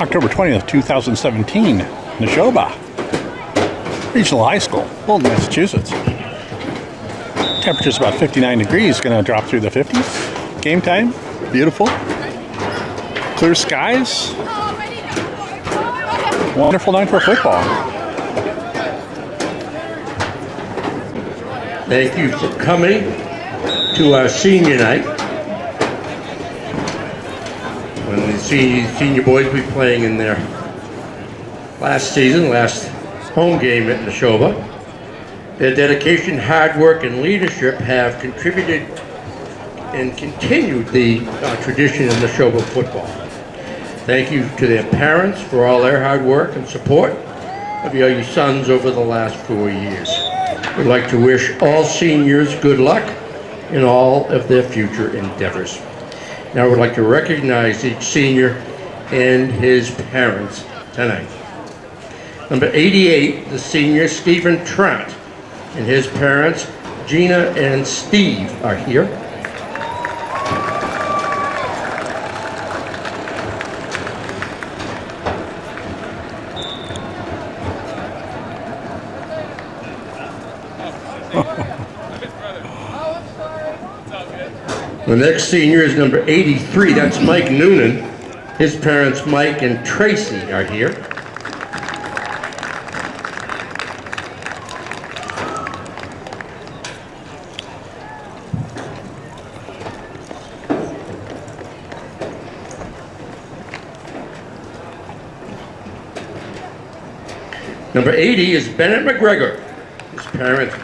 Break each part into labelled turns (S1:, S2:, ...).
S1: October 20th, 2017, Nashoba Regional High School, Bolton, Massachusetts. Temperature's about 59 degrees, going to drop through the 50s. Game time, beautiful. Clear skies. Wonderful night for football.
S2: Thank you for coming to our senior night. When the senior boys will be playing in their last home game at Nashoba. Their dedication, hard work, and leadership have contributed and continued the tradition of Nashoba football. Thank you to their parents for all their hard work and support of your sons over the last 4 years. We'd like to wish all seniors good luck in all of their future endeavors. Now I would like to recognize each senior and his parents tonight. Number 88, the senior Stephen Trent, and his parents Gina and Steve are here. The next senior is number 83, that's Mike Noonan. His parents Mike and Tracy are here. Number 80 is Bennett McGregor. His parents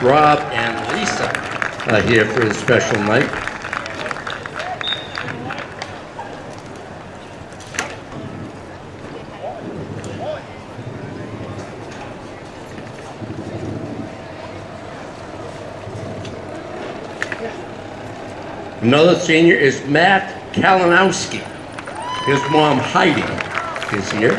S2: Rob and Lisa are here for his special night. Another senior is Matt Kalinowski. His mom Heidi is here.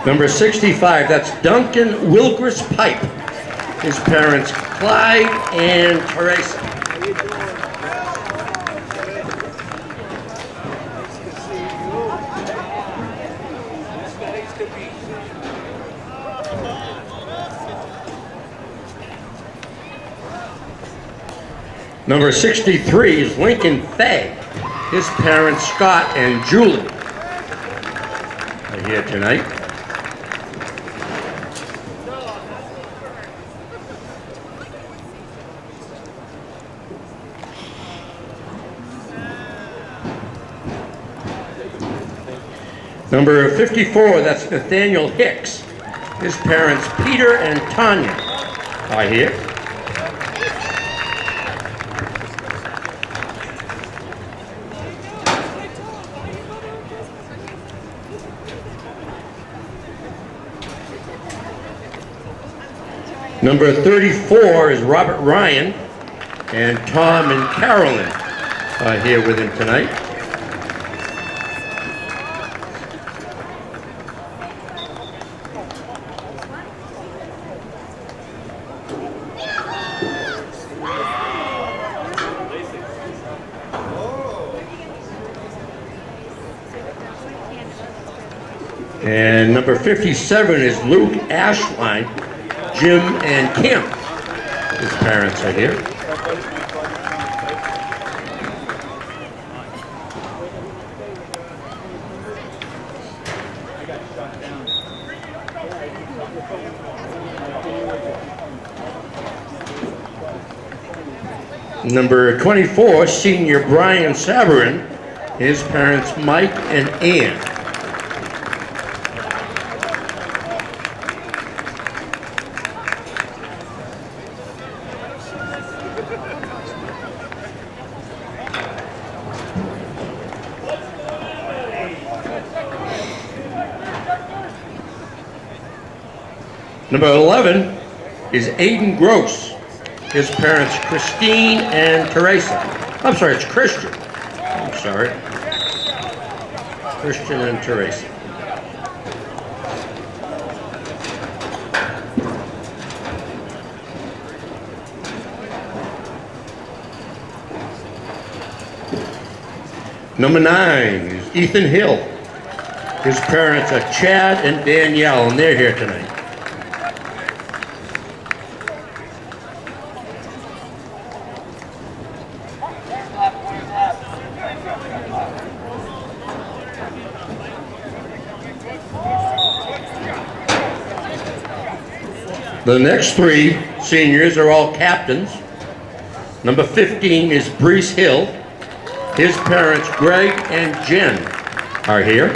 S2: Number 65, that's Duncan Wilkers Pipe. His parents Clyde and Teresa. Number 63 is Lincoln Fay. His parents Scott and Julie are here tonight. Number 54, that's Nathaniel Hicks. His parents Peter and Tanya are here. Number 34 is Robert Ryan, and Tom and Carolyn are here with him tonight. And number 57 is Luke Ashline. Jim and Kim, his parents are here. Number 24, senior Brian Saverin, his parents Mike and Ann. Number 11 is Aiden Gross. His parents, Christine and Teresa. I'm sorry, it's Christian. I'm sorry. Christian and Teresa. Number 9 is Ethan Hill. His parents are Chad and Danielle, and they're here tonight. The next 3 seniors are all captains. Number 15 is Brees Hill. His parents, Greg and Jen, are here.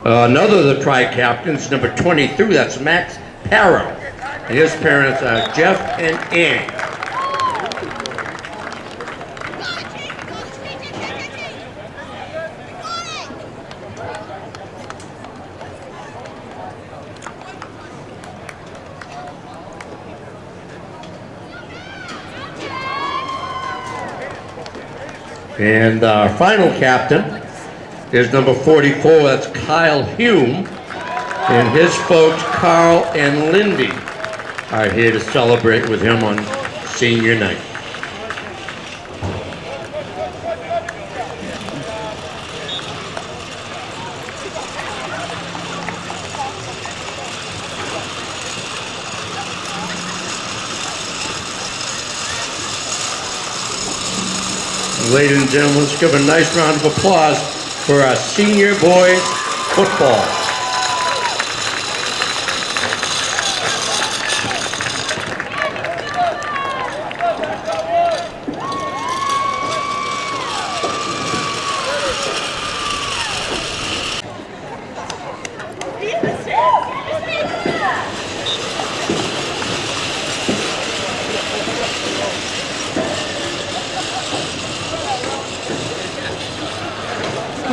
S2: Another of the tri-captains, number 22, that's Max Parrow. And his parents are Jeff and Ann. And our final captain is number 44, that's Kyle Hume, and his folks, Carl and Lindy, are here to celebrate with him on senior night. Ladies and gentlemen, let's give a nice round of applause for our senior boys football.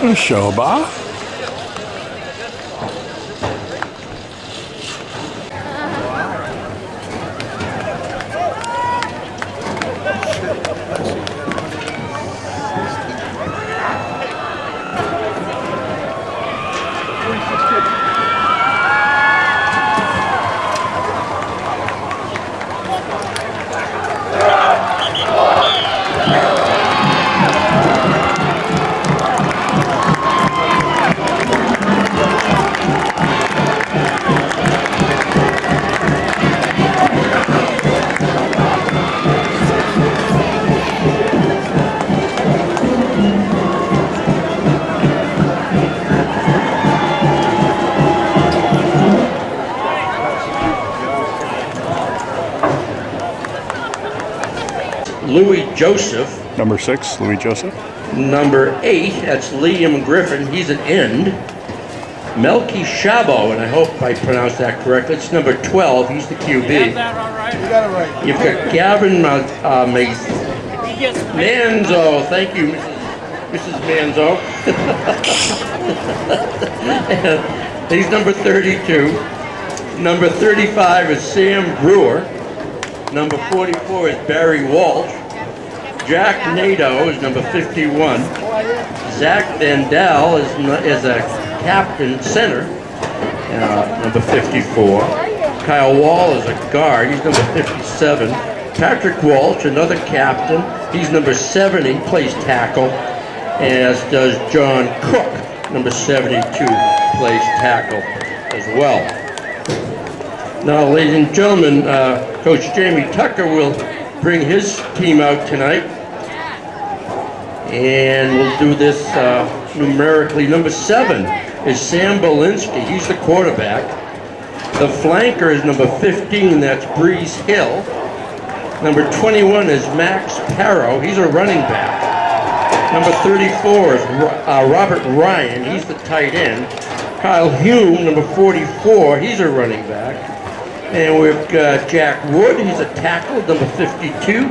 S1: Nashoba.
S2: Louis Joseph.
S1: Number 6, Louis Joseph.
S2: Number 8, that's Liam Griffin, he's an end. Melky Shabo, and I hope I pronounced that correctly, it's number 12, he's the QB.
S3: You have that all right? You got it right.
S2: You've got Gavin Manzo, thank you, Mrs. Manzo. And he's number 32. Number 35 is Sam Brewer. Number 44 is Barry Walsh. Jack Nadeau is number 51. Zach Vandal is a captain center, number 54. Kyle Wall is a guard, he's number 57. Patrick Walsh, another captain, he's number 70, plays tackle, as does John Cook, number 72, plays tackle as well. Now, ladies and gentlemen, Coach Jamie Tucker will bring his team out tonight. And we'll do this numerically. Number 7 is Sam Belinsky. He's the quarterback. The flanker is number 15. That's Brees Hill. Number 21 is Max Parrow. He's a running back. Number 34 is Robert Ryan. He's the tight end. Kyle Hume, number 44. He's a running back. And we've got Jack Wood. He's a tackle, number 52.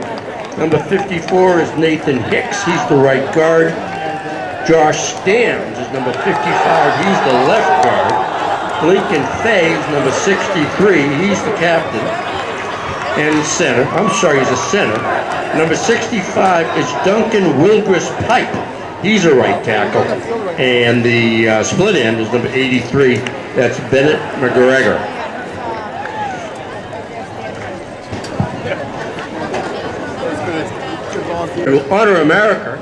S2: Number 54 is Nathan Hicks. He's the right guard. Josh Stams is number 55. He's the left guard. Lincoln Fay is number 63. He's the captain and center. I'm sorry, he's a center. Number 65 is Duncan Wilgris Pipe. He's a right tackle. And the split end is number 83. That's Bennett McGregor. To honor America,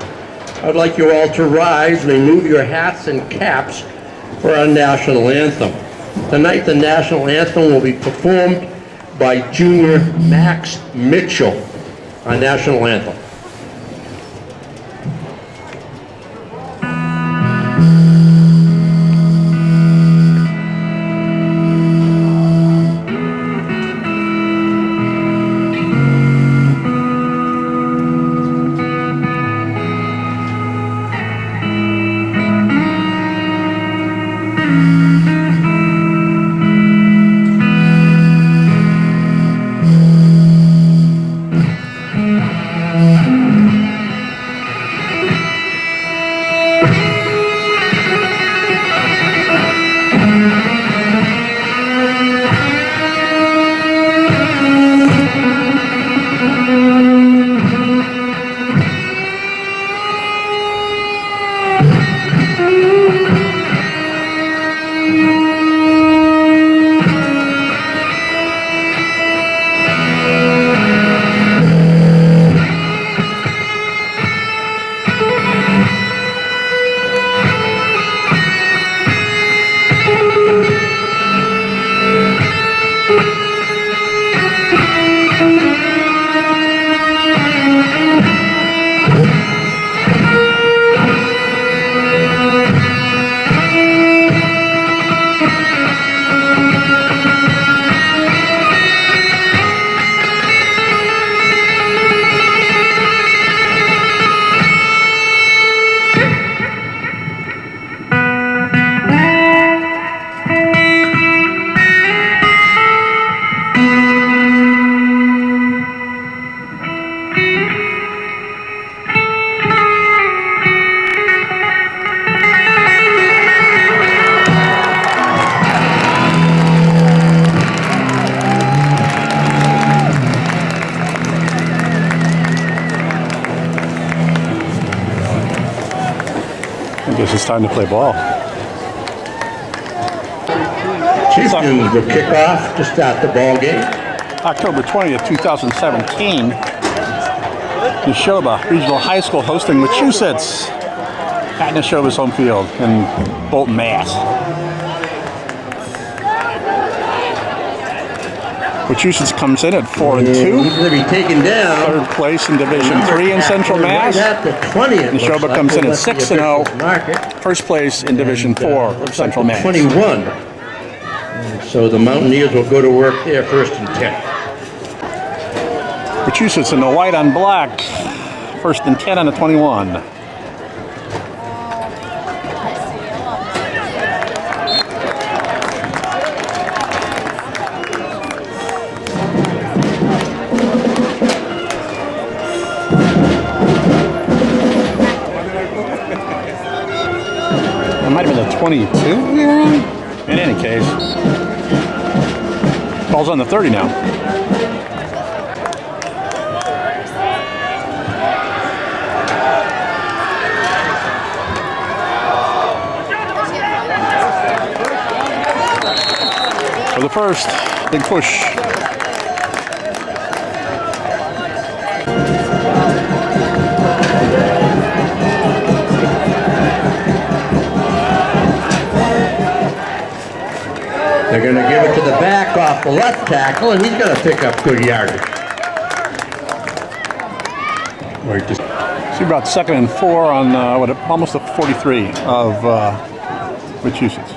S2: I'd like you all to rise and remove your hats and caps for our national anthem. Tonight, the national anthem will be performed by Junior Max Mitchell, our national anthem.
S1: I guess it's time to play ball.
S2: Chieftains will kick off to start the ball game.
S1: October 20th, 2017. Nashoba Regional High School hosting Wachusetts at Nashoba's home field in Bolton, Mass. Wachusetts comes in at 4-2.
S2: He's going to be taken down.
S1: Third place in Division 3 in Central Mass. Nashoba comes in at 6-0. First place in Division 4 of Central Mass.
S2: 21. So the Mountaineers will go to work there, 1st and 10.
S1: Wachusetts in the white on black. 1st and 10 on the 21. It might have been a 22. In any case, ball's on the 30 now. For the first, big push.
S2: They're going to give it to the back off the left tackle, and he's going to pick up good yardage.
S1: So about 2nd and 4 on almost the 43 of Wachusetts.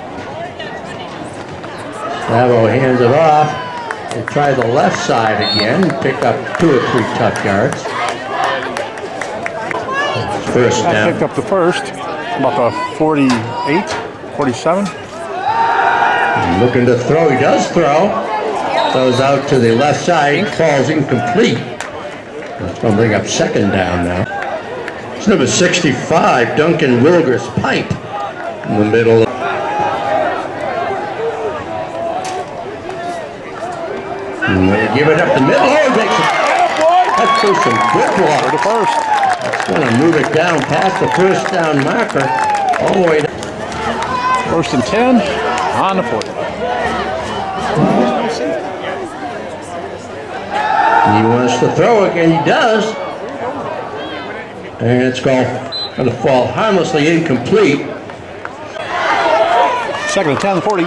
S2: Bravo hands it off. They try the left side again, pick up 2 or 3 tough yards. First down.
S1: Picked up the first, about the 48, 47.
S2: Looking to throw, he does throw. Throws out to the left side, falls incomplete. That's going to bring up 2nd down now. It's number 65, Duncan Wilger's pipe in the middle. And they give it up the middle. Oh, it makes it. That's for some good block.
S1: The first.
S2: That's going to move it down past the first down marker. All the way down.
S1: 1st and 10 on the 40.
S2: He wants to throw it, and he does. And it's going to fall harmlessly incomplete.
S1: 2nd and 10, 40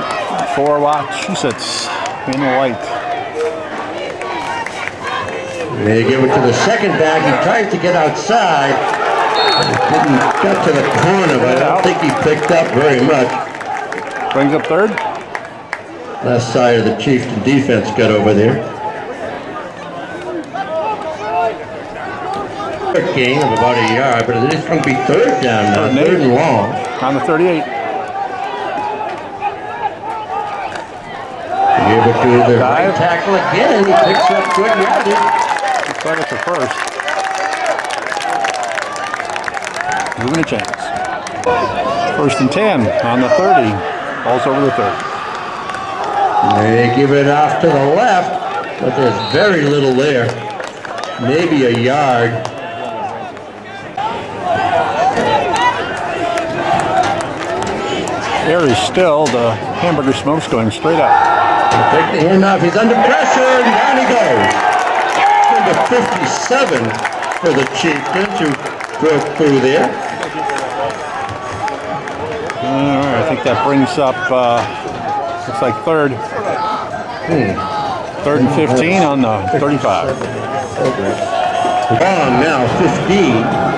S1: for Wachusetts in the white.
S2: They give it to the second back. He tries to get outside. Didn't get to the corner, but I don't think he picked up very much.
S1: Brings up 3rd.
S2: Left side of the Chieftain defense got over there. Gain of about a yard, but it is going to be 3rd down now, 3rd and long.
S1: On the 38.
S2: Give it to the right tackle again. He picks up good yardage.
S1: Looks like it's the first. Moving a chance. 1st and 10 on the 30. Ball's over the 30.
S2: They give it off to the left, but there's very little there. Maybe a yard.
S1: Air is still, the hamburger smoke's going straight up.
S2: Take the handoff, he's under pressure, and down he goes. Number 57 for the Chieftains who broke through there.
S1: All right, I think that brings up, looks like 3rd. 3rd and 15 on the 35.
S2: Long now, 15.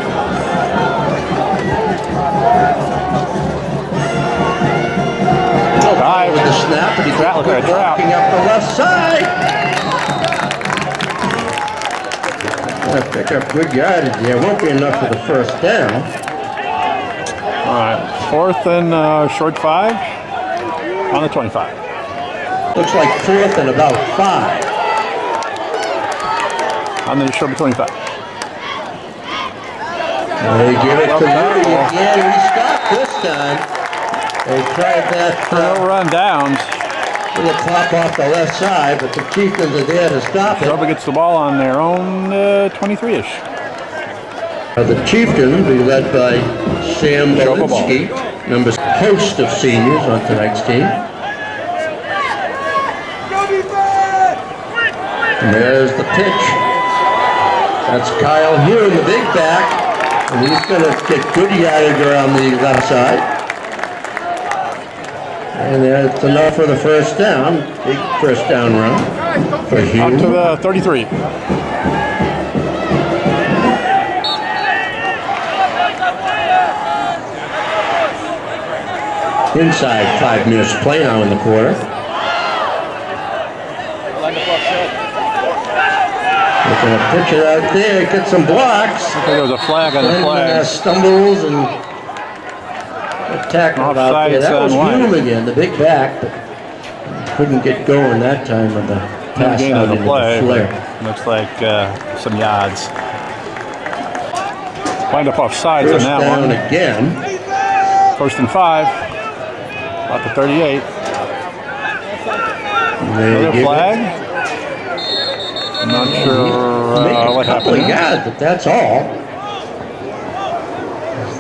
S2: With the snap, but he's walking up the left side. Gonna pick up good yardage there. Won't be enough for the first down.
S1: All right, 4th and short 5 on the 25.
S2: Looks like 4th and about 5.
S1: On the Nashoba 25.
S2: They give it to Moody again, and he stopped this time. They tried that
S1: No run downs.
S2: little pop off the left side, but the Chieftains are there to stop it.
S1: Nashoba gets the ball on their own 23-ish.
S2: The Chieftains will be led by Sam Belinsky, number host of seniors on tonight's team. And there's the pitch. That's Kyle here in the big back, and he's going to get good yardage around the left side. And that's enough for the first down. Big first down run for Hugh.
S1: Up to the 33.
S2: Inside 5 minutes to play now in the quarter. They're going to pitch it out there, get some blocks.
S1: I think there was a flag on the flag.
S2: Stumbles and tackled out there. That was Hume again, the big back, but couldn't get going that time with the pass
S1: Gain
S2: out
S1: on the
S2: into
S1: play,
S2: the flare.
S1: looks like some yards. Wind up off sides
S2: First
S1: on that
S2: down
S1: one.
S2: again.
S1: 1st and 5. About the 38. Another flag. I'm not sure what happened.
S2: Yeah, but that's all.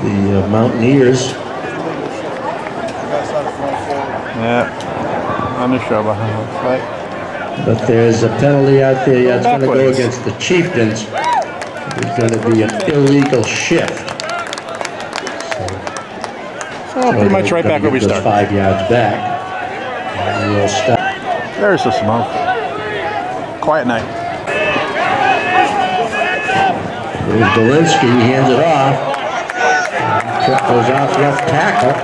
S2: The Mountaineers.
S1: Yeah, on the show behind. Right.
S2: But there's a penalty out there that's going to go against the Chieftains. There's going to be an illegal shift.
S1: So pretty much right back where we started.
S2: 5 yards back. And we'll stop.
S1: There's the smoke. Quiet night.
S2: There's Belinsky, he hands it off. Truck goes off left tackle.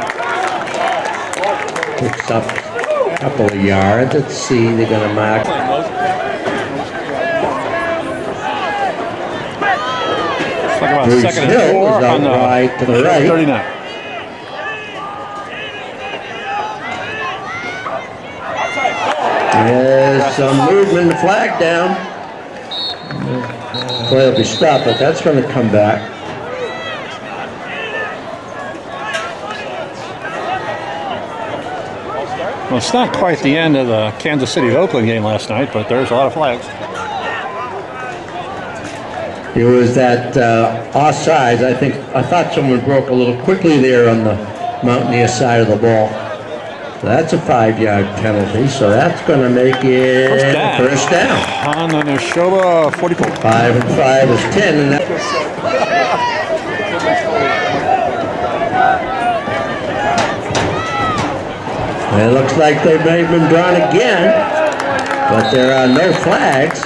S2: Picks up a couple of yards. Let's see, they're going to mark.
S1: It's like about
S2: Bruce
S1: 2nd and
S2: Hill
S1: 4
S2: is out
S1: on the
S2: wide to the right.
S1: 39.
S2: There's some movement, flag down. Play will be stopped, but that's going to come back.
S1: Well, it's not quite the end of the Kansas City-Oakland game last night, but there's a lot of flags.
S2: It was that offsides. I thought someone broke a little quickly there on the Mountaineer side of the ball. So that's a 5-yard penalty. So that's going to make it first down.
S1: On the Nashoba 44.
S2: 5 and 5 is 10, and that. It looks like they may have been drawn again, but there are no flags.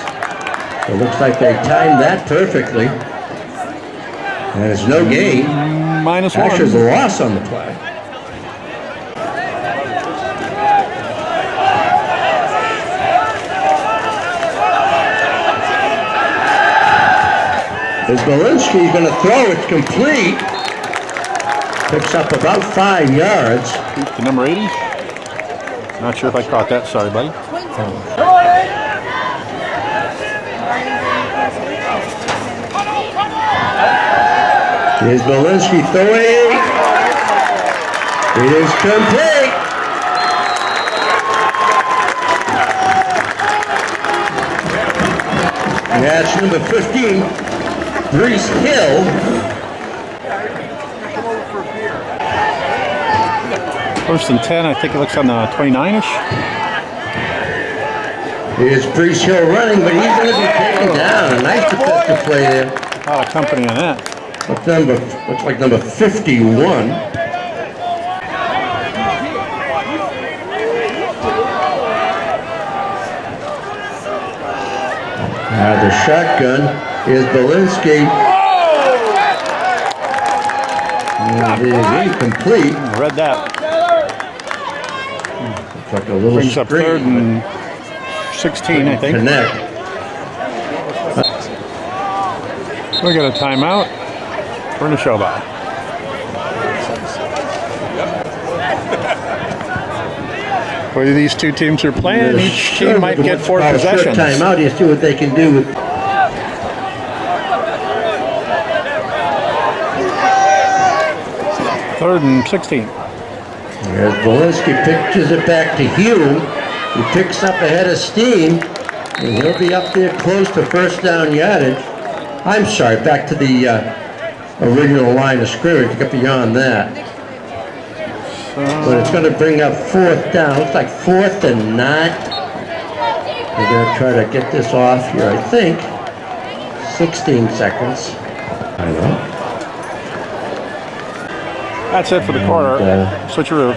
S2: It looks like they timed that perfectly. And it's no gain.
S1: -1.
S2: Actually, there's a loss on the flag. As Belinsky's going to throw, it's complete. Picks up about 5 yards.
S1: To number 80. Not sure if I caught that. Sorry, buddy.
S2: Here's Belinsky throwing. It is complete. That's number 15, Brees Hill.
S1: First and 10. I think it looks on the 29-ish.
S2: Here's Brees Hill running, but he's going to be taken down. A nice defensive play there.
S1: A lot of company on that.
S2: Looks like number 51. The shotgun is Belinsky. It is incomplete.
S1: Read that.
S2: Looks like a little
S1: Brings up
S2: screen.
S1: 3rd and 16, I think.
S2: Connect.
S1: We got a timeout. We're in the show by. The way these two teams are playing, each team might get 4 possessions.
S2: Timeout. You see what they can do with.
S1: 3rd and 16.
S2: As Belinsky pitches it back to Hume, he picks up ahead of steam, and he'll be up there close to first down yardage. I'm sorry, back to the original line of scrimmage, get beyond that. But it's going to bring up 4th down. Looks like 4th and 9. They're going to try to get this off here, I think. 16 seconds. I know.
S1: That's it for the quarter. Switcheroo.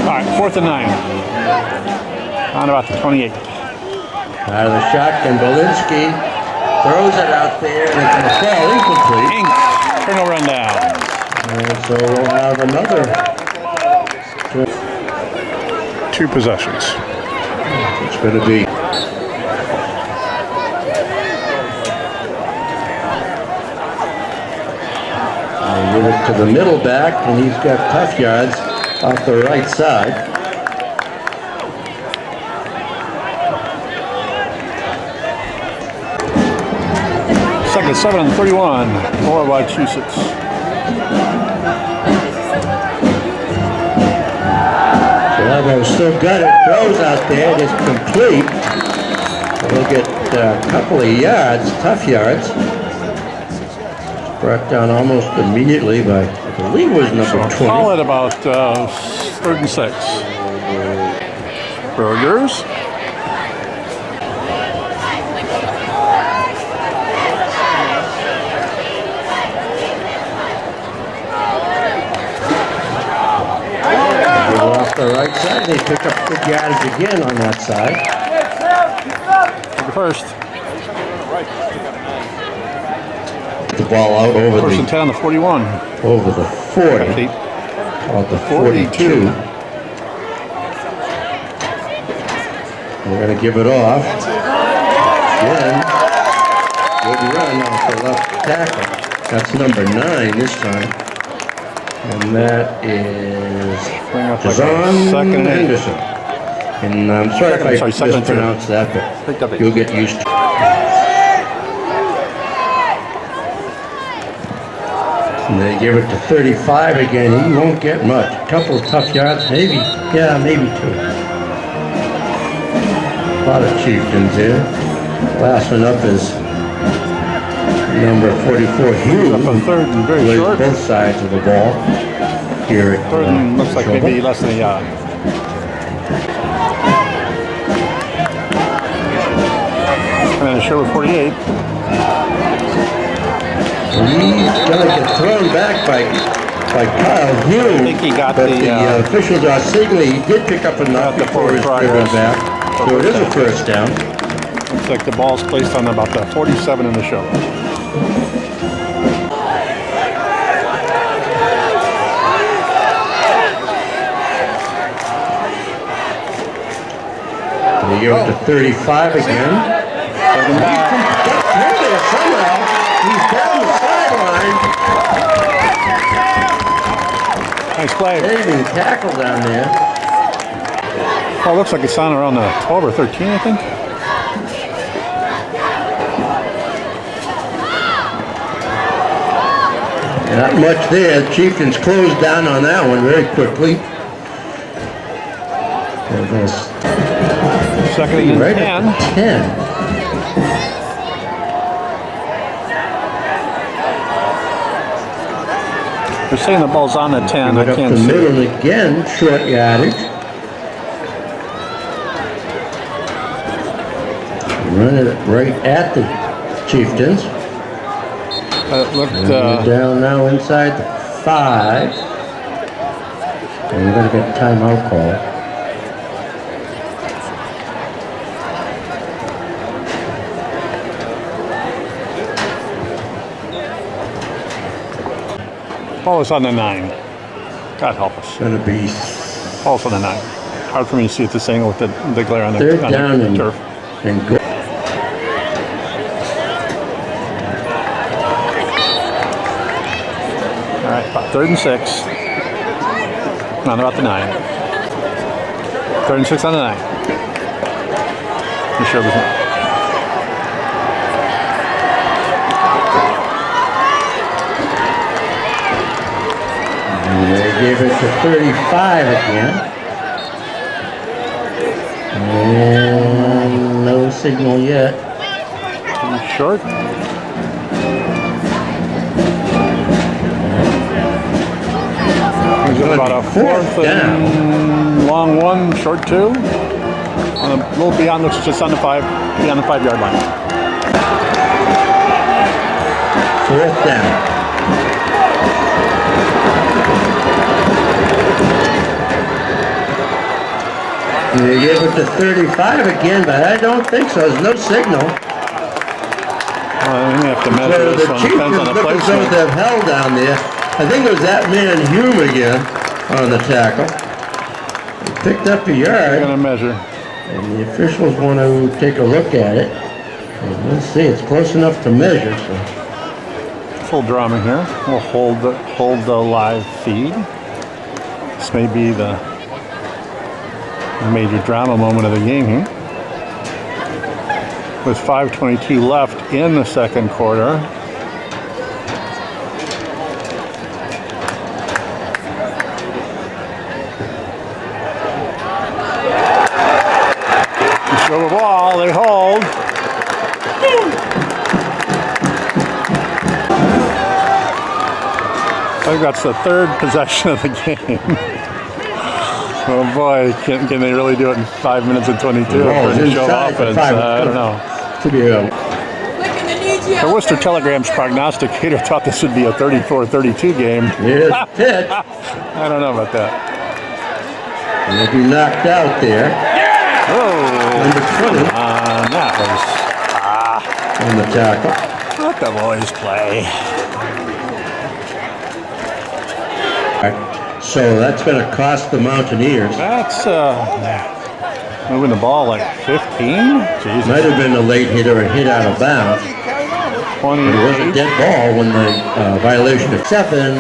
S1: All right, 4th and 9. On about the 28.
S2: Out of the shotgun, Belinsky throws it out there, and it's going to fall incomplete.
S1: Inks. Turnover run down.
S2: And so we'll have another
S1: 2 possessions.
S2: It's going to be. Give it to the middle back, and he's got tough yards off the right side.
S1: Second 7 and 31 for Wachusetts.
S2: Bravo still got it. Throws out there. It is complete. We'll get a couple of yards, tough yards. Brought down almost immediately by, I believe it was number 20.
S1: Call it about 3rd and 6. Burgers.
S2: Off the right side, they pick up good yardage again on that side.
S1: Take the first.
S2: The ball out over
S1: First and 10 on the 41.
S2: over the 40. Out the 42. We're going to give it off. Again, good run off the left tackle. That's number 9 this time. And that is John Henderson. And I'm sorry if I mispronounced that, but you'll get used to it. And they give it to 35 again. He won't get much. A couple of tough yards, maybe. Yeah, maybe 2. A lot of chieftains here. Last one up is number 44, Hugh.
S1: Up on third and very
S2: Plays
S1: short.
S2: both sides of the ball here at
S1: Third and looks like
S2: Nashoba.
S1: maybe less than a yard. And then Nashoba 48.
S2: He's going to get thrown back by Kyle Hugh.
S1: I think he got
S2: but
S1: the,
S2: officials are signaling he did pick up enough
S1: the
S2: before his
S1: forward
S2: driven
S1: progress.
S2: back. So it is a first down.
S1: Looks like the ball's placed on about the 47 in the show.
S2: They give it to 35 again.
S1: Second back.
S2: Got through there somehow. He's down the sideline.
S1: Nice play.
S2: Saving tackle down there.
S1: Oh, looks like it's on around the 12 or 13, I think.
S2: Not much there. Chieftains closed down on that one very quickly. And that's
S1: Second and
S2: right
S1: 10.
S2: at the 10.
S1: They're saying the ball's on the 10.
S2: Right
S1: I
S2: up
S1: can't
S2: the
S1: see
S2: middle
S1: it.
S2: again, short yardage. Run it right at the Chieftains.
S1: It looked,
S2: And we're down now inside the 5. And we're going to get a timeout call.
S1: ball is on the 9. God help us.
S2: Going to be
S1: Ball's on the 9. Hard for me to see at this angle with the glare on the,
S2: third
S1: on
S2: down
S1: the
S2: and,
S1: turf.
S2: and go.
S1: All right, about 3rd and 6. On about the 9. 3rd and 6 on the 9. You sure it was not?
S2: And they gave it to 35 again. And no signal yet.
S1: Too short. About a 4th and long 1, short 2. On a little beyond, looks just on the 5-yard line.
S2: 4th down. They gave it to 35 again, but I don't think so. There's no signal.
S1: Well, we may have to measure
S2: So
S1: this
S2: the
S1: one.
S2: Chiefs
S1: Depends on the
S2: look as though
S1: placement.
S2: they've held down there. I think it was that man Hume again on the tackle. He picked up a
S1: We're
S2: yard,
S1: going to measure.
S2: and the officials want to take a look at it. And let's see, it's close enough to measure. So
S1: Full drama here. We'll hold the live feed. This may be the major drama moment of the game here. With 5:22 left in the second quarter. Show the ball, they hold. I think that's the 3rd possession of the game. Oh boy, can they really do it in 5 minutes and 22 for
S2: it's
S1: the show
S2: inside the
S1: offense?
S2: 5.
S1: I don't know.
S2: to be
S1: The Worcester Telegram's prognosticator thought this would be a 34-32 game.
S2: here's the pitch.
S1: I don't know about that.
S2: And they'll be knocked out there.
S1: Oh,
S2: Number 20
S1: that
S2: on the tackle.
S1: was let the boys play.
S2: So that's going to cost the Mountaineers.
S1: That's moving the ball like 15. Jesus,
S2: Might have been a late hit or a hit out of bounds.
S1: 28.
S2: It was a dead ball when the violation of 7.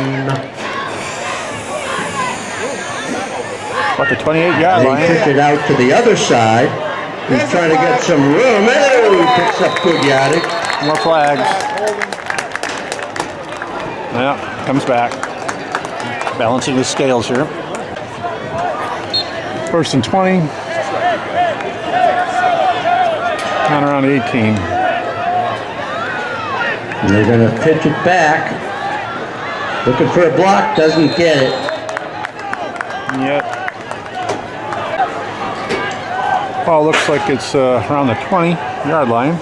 S1: About the 28-yard
S2: They
S1: line.
S2: kicked it out to the other side. He's trying to get some room. Oh, he picks up good yardage.
S1: More flags. Yeah. comes back. Balancing the scales here. 1st and 20. Down around 18.
S2: And they're going to pitch it back. Looking for a block, doesn't get it.
S1: Yep. Ball looks like it's around the 20-yard line.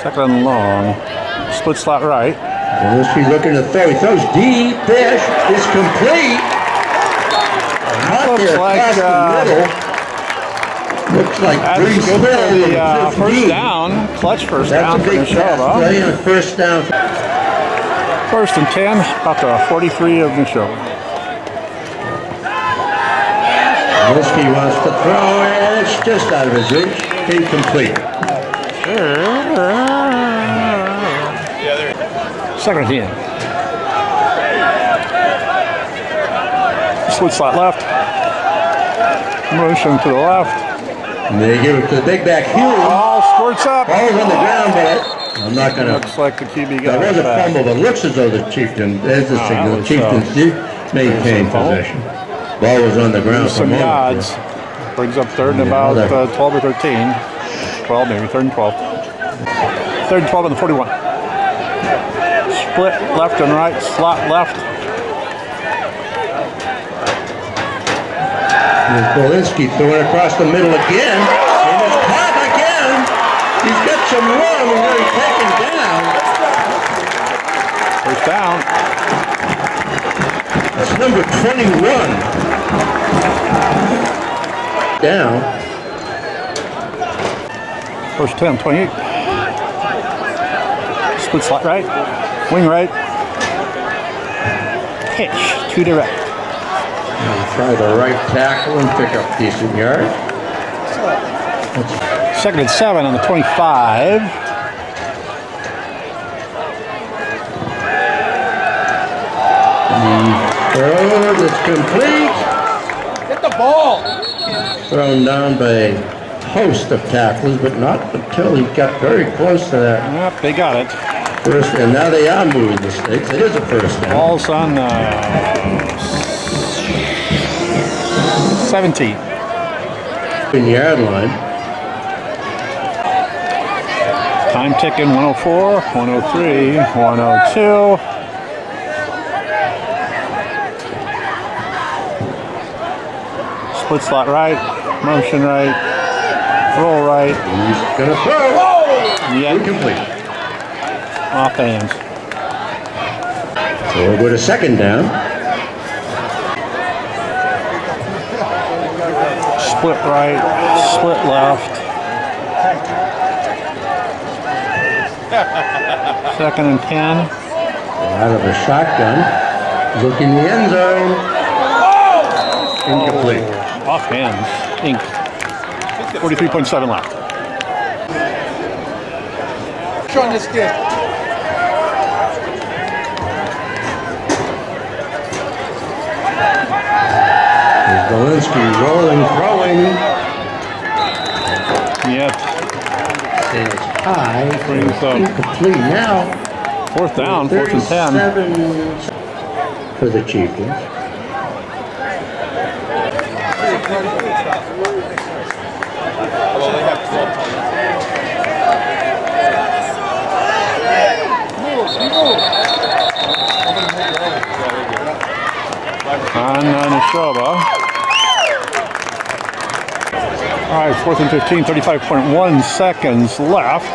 S1: 2nd and long. Split slot right.
S2: He's looking to throw. He throws deep. Fish is complete. Caught
S1: Looks
S2: there
S1: like,
S2: across the middle. Looks like
S1: That's
S2: three
S1: good for the
S2: spills.
S1: first down. Clutch first
S2: That's
S1: down
S2: a
S1: for
S2: big pass.
S1: Nashoba.
S2: Play on first down.
S1: 1st and 10, about the 43 of Nashoba.
S2: Whiskey wants to throw, and it's just out of his reach. Incomplete.
S1: 2nd and 10. Split slot left. Motion to the left.
S2: And they give it to the big back Hugh.
S1: Ball squirts up.
S2: Ball's on the ground, but I'm not going to.
S1: Looks like the QB got
S2: That was
S1: it
S2: a
S1: back.
S2: fumble, but looks as though the Chieftain, there's the signal.
S1: that
S2: The
S1: was,
S2: Chieftains did maintain
S1: ball.
S2: possession. Ball was on the ground for a
S1: Some
S2: moment.
S1: yards. Brings up 3rd and about 12 or 13. 12 maybe, 3rd and 12. 3rd and 12 on the 41. Split left and right, slot left.
S2: Here's Bolinski throwing across the middle again. And it's caught again. He's got some room and he's taken down.
S1: First down.
S2: That's number 21. Down.
S1: 1st 10, 28. Split slot right. Wing right. Pitch. 2 direct.
S2: Try the right tackle and pick up decent yards.
S1: 2nd and 7 on the 25.
S2: Throw that's complete.
S3: Get the ball.
S2: Thrown down by a host of tacklers, but not until he got very close to that
S1: Yep, they got it.
S2: first. And now they are moving the stakes. It is a first down.
S1: Ball's on 17.
S2: 7-yard line.
S1: Time ticking 104, 103, 102. Split slot right, motion right, roll right.
S2: He's gonna throw.
S1: Yeah,
S2: Incomplete.
S1: off hands.
S2: So we'll go to 2nd down.
S1: Split right, split left. 2nd and 10.
S2: Out of a shotgun. Look in the end zone. Incomplete.
S1: Off hands. Ink. 43.7 left.
S3: Showing this kid.
S2: Here's Bolinski rolling, throwing.
S1: Yep.
S2: And it's high.
S1: Brings up
S2: Incomplete now.
S1: 4th down, 4th and 10.
S2: 37 for the Chieftains.
S1: On Nashoba. All right, 4th and 15, 35.1 seconds left.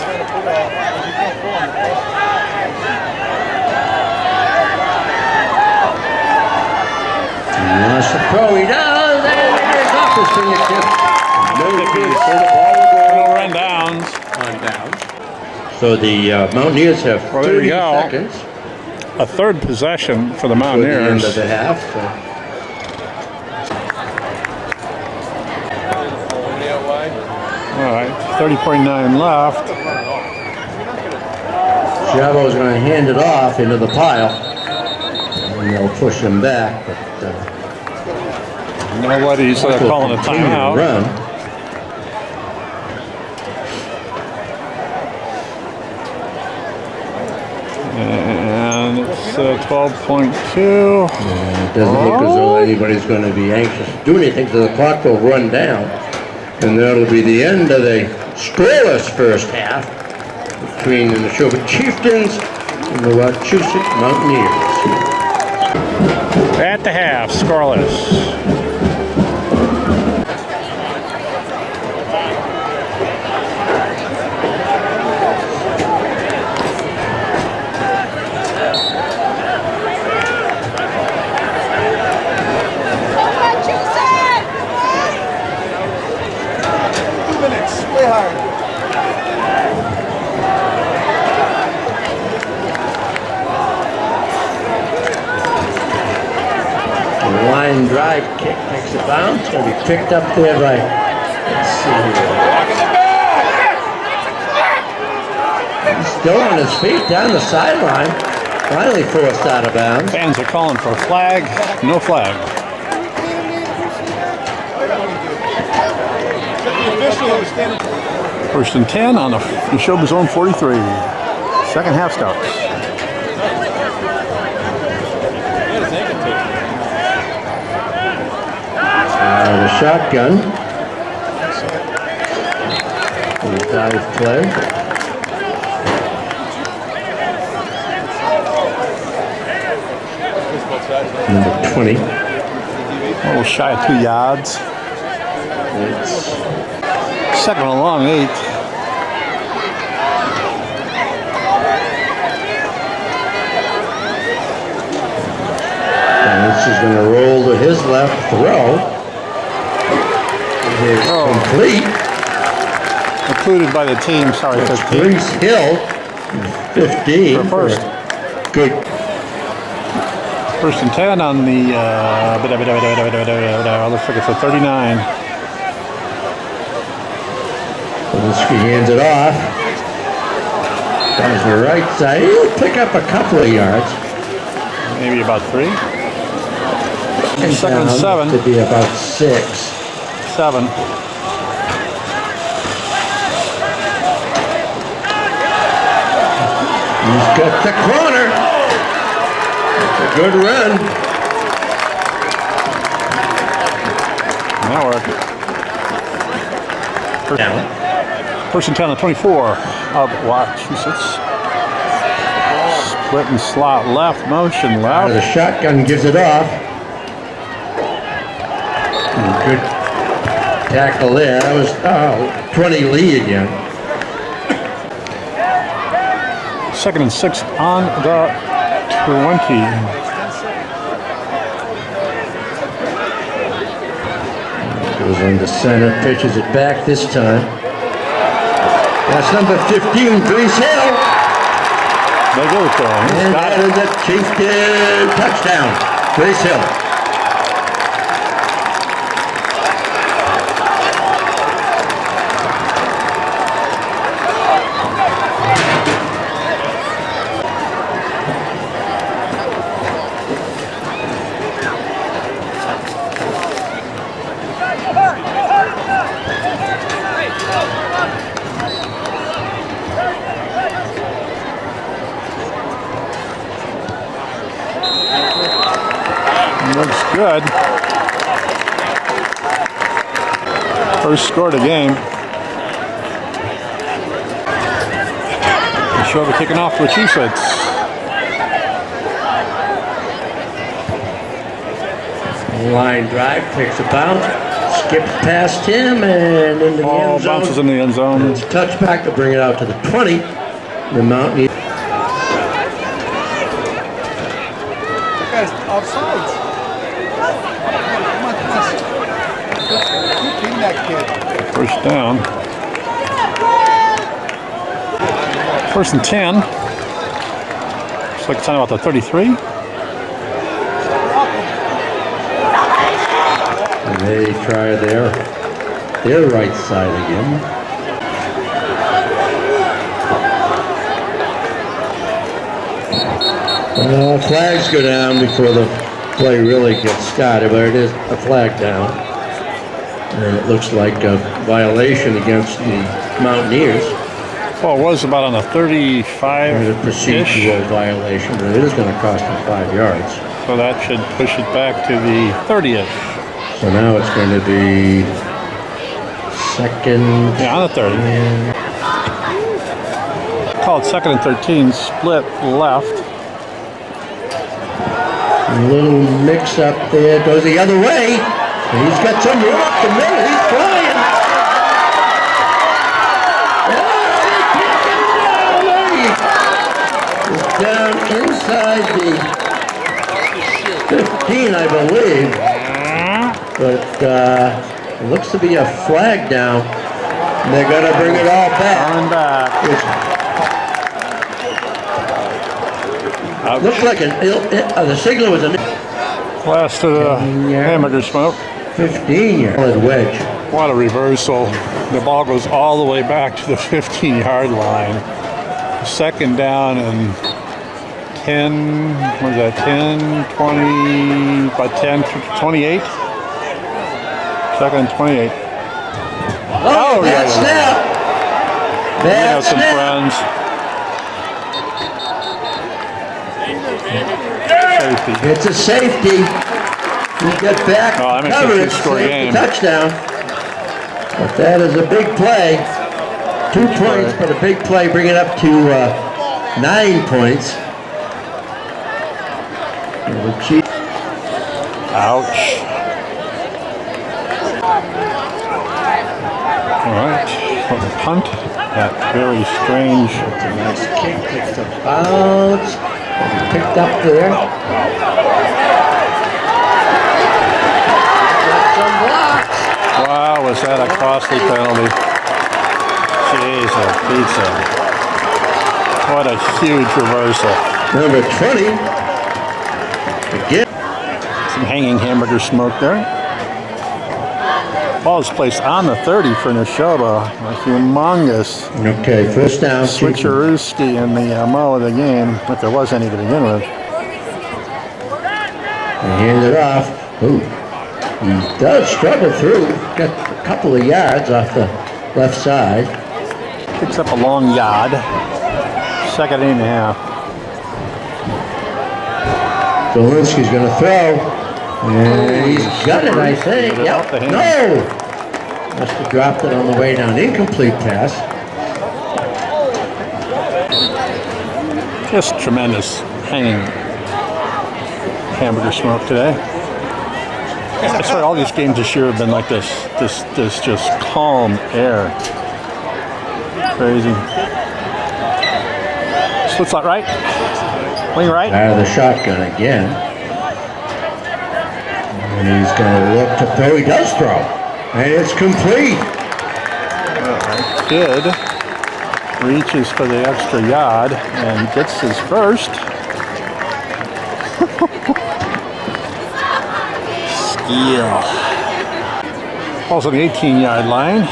S2: Wants to throw, he does, and there's off his fingertip. No good, so the ball will go
S1: Run downs.
S2: on down. So the Mountaineers have
S1: Well, there
S2: 30
S1: you go.
S2: seconds
S1: A 3rd possession for the
S2: for the end
S1: Mountaineers.
S2: of the half.
S1: All right, 30.9 left.
S2: Chavo's going to hand it off into the pile. And they'll push him back, but
S1: Nobody's calling a
S2: continue to
S1: timeout.
S2: run.
S1: And it's 12.2.
S2: It doesn't look as though anybody's going to be anxious to do anything, so the clock will run down. And that'll be the end of the scoreless first half between the Nashoba Chieftains and the Wachusetts Mountaineers.
S1: At the half, scoreless.
S3: Play hard.
S2: Line drive kick makes a bounce. Going to be picked up there by, let's see here. He's still on his feet down the sideline. Finally forced out of bounds.
S1: Fans are calling for a flag. No flag. First and 10 on the Nashoba zone 43. Second half starts.
S2: The shotgun. The dive play. Number 20.
S1: A little shy of 2 yards.
S2: It's
S1: Second and long, 8.
S2: and this is going to roll to his left throw. It is complete.
S1: Included by the team, sorry, 15.
S2: Reese Hill, 15.
S1: For first.
S2: Good.
S1: First and 10 on the, looks like it's a 39.
S2: He hands it off. Comes to the right side. He'll pick up a couple of yards.
S1: Maybe about 3.
S2: And
S1: Second and
S2: down
S1: 7.
S2: to be about 6.
S1: 7.
S2: He's got the corner. It's a good run.
S1: That worked.
S2: Down.
S1: First and 10 on the 24 of Wachusetts. Split and slot left, motion left.
S2: The shotgun gives it off. Good tackle there. That was 20 Lee again.
S1: Second and 6 on the 20.
S2: Goes into center, pitches it back this time. That's number 15, Grace Hill.
S1: They give it to him. He's
S2: And
S1: got
S2: that
S1: it.
S2: is a Chieftain touchdown. Grace Hill.
S1: Looks good. First score of the game. Nashoba kicking off Wachusetts.
S2: Line drive, takes a bounce, skips past him and into the
S1: Ball
S2: end zone.
S1: bounces in the end zone.
S2: It's a touchback to bring it out to the 20. The Mountaineers.
S3: Guys, offsides. Keep beating that kid.
S1: First down. First and 10. Looks like it's on about the 33.
S2: And they try their right side again. Flags go down before the play really gets started, but it is a flag down. And it looks like a violation against the Mountaineers.
S1: Well, it was about on a 35.
S2: There's a procedural violation, but it is going to cost him 5 yards.
S1: So that should push it back to the 30th.
S2: So now it's going to be second.
S1: Yeah, on the 30.
S2: And
S1: Called second and 13, split left.
S2: a little mix up there. Goes the other way. He's got some room up the middle. He's flying. He's down inside the 15, I believe. But it looks to be a flag down. And they're going to bring it all back.
S1: Coming back.
S2: It looks like the signal was a
S1: Last of the hamburger smoke.
S2: 15-yard wedge.
S1: What a reversal. The ball goes all the way back to the 15-yard line. Second down and 10, what is that, 10, 20, about 10, 28? Second and 28.
S2: Oh, bad snap.
S1: We
S2: Bad
S1: have some
S2: snap.
S1: friends. Safety.
S2: It's a safety. You get back
S1: Oh, that makes it a
S2: coverage,
S1: two-score
S2: save
S1: game.
S2: the touchdown. But that is a big play. 2 points, but a big play, bring it up to 9 points. And the Chiefs.
S1: Ouch. All right, for the punt, that very strange.
S2: It's a nice kick, takes the bounce, picked up there. Got some blocks.
S1: Wow, was that a costly penalty? Jeez, pizza. What a huge reversal.
S2: Number 20. Again.
S1: Some hanging hamburger smoke there. Ball is placed on the 30 for Nashoba. A humongous
S2: Okay, first down.
S1: switcherooski in the mo of the game, if there was any to begin with.
S2: And hand it off. Ooh, he does struggle through. Got a couple of yards off the left side.
S1: Picks up a long yard. Second and a half.
S2: Zielinski's going to throw. And he's got it, I think.
S1: Is it off the
S2: Yep.
S1: hand?
S2: No! Must have dropped it on the way down. Incomplete pass.
S1: Just tremendous hanging hamburger smoke today. I swear all these games this year have been like this just calm air. Crazy. Split slot right. Wing right.
S2: Out of the shotgun again. And he's going to look to throw. He does throw. And it's complete.
S1: Kid reaches for the extra yard and gets his first. Skill. Also the 18-yard line.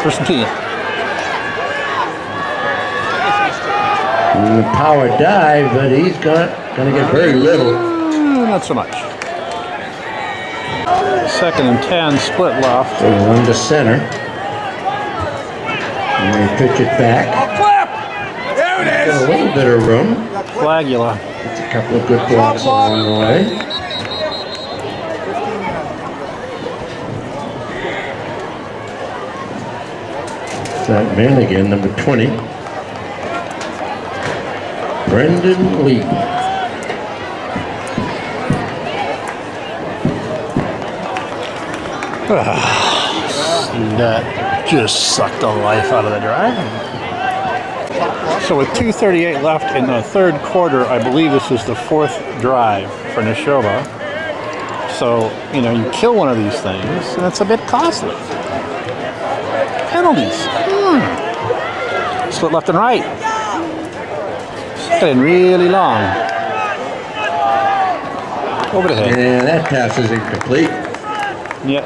S1: First and 10.
S2: And the power dive, but he's going to get very little.
S1: Not so much. Second and 10, split left.
S2: They run to center. And they pitch it back.
S3: There it
S2: Got a little bit of room.
S1: Flagula.
S2: It's a couple of good blocks along the way. That man again, number 20. Brendan Lee.
S1: That just sucked the life out of the drive. So with 2:38 left in the third quarter, I believe this is the fourth drive for Nashoba. So, you kill one of these things, and it's a bit costly. Penalties. Split left and right. Getting really long. Over the head.
S2: And that pass is incomplete.
S1: Yep.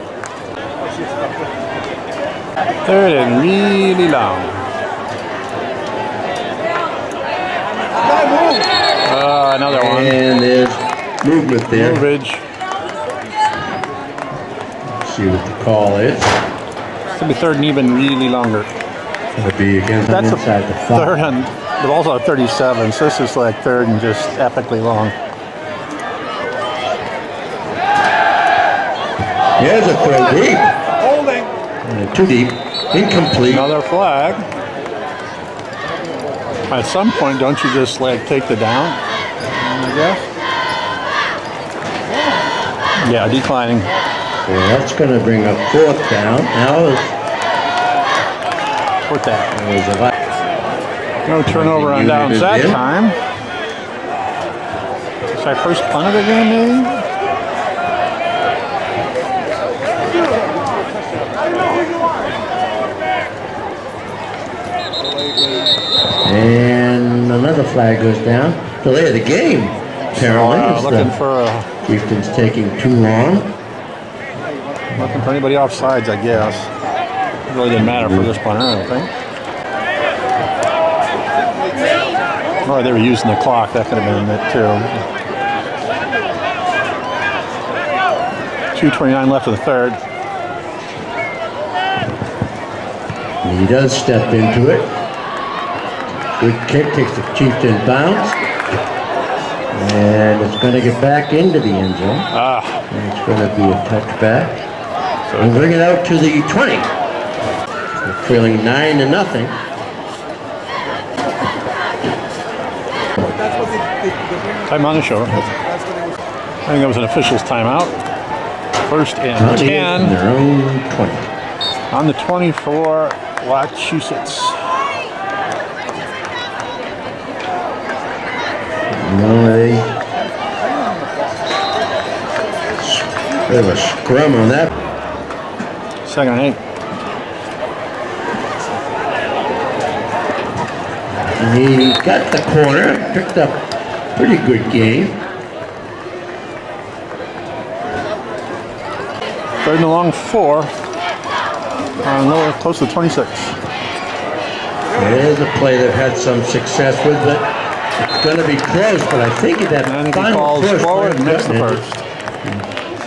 S1: Third and really long. Another one.
S2: And there's movement there.
S1: Movage.
S2: See what the call is.
S1: It's going to be third and even really longer.
S2: It'll be against
S1: That's the
S2: inside the 5.
S1: third and the ball's on 37, so this is like third and just epically long.
S2: Here's a throw deep.
S3: Holding.
S2: And too deep. Incomplete.
S1: Another flag. At some point, don't you just like take the down? I guess. Yeah, declining.
S2: Yeah, that's going to bring up 4th down. Now
S1: Put that.
S2: it was a
S1: No turnover on downs that time. It's our first punt of the game, maybe?
S2: And another flag goes down. Delay of the game, apparently. as
S1: Looking
S2: the
S1: for a,
S2: Chieftains taking too long.
S1: looking for anybody offsides, I guess. It really didn't matter for this punter, I don't think. Oh, they were using the clock. That could have been it too. 2:29 left of the third.
S2: And he does step into it. Good kick, takes the Chieftain bounce. And it's going to get back into the end zone. And it's going to be a touchback. So we bring it out to the 20. We're trailing 9-0.
S1: Time on the show. I think that was an official's timeout. First and 10
S2: their own 20.
S1: on the 24, Wachusetts.
S2: No, they have a scrum on that.
S1: Second and 8.
S2: And he got the corner, picked up pretty good game.
S1: Third and a long 4. Close to 26.
S2: There's a play they've had some success with, but it's going to be close. But I think that
S1: I think he
S2: final
S1: calls
S2: push
S1: forward and makes the
S2: and
S1: first.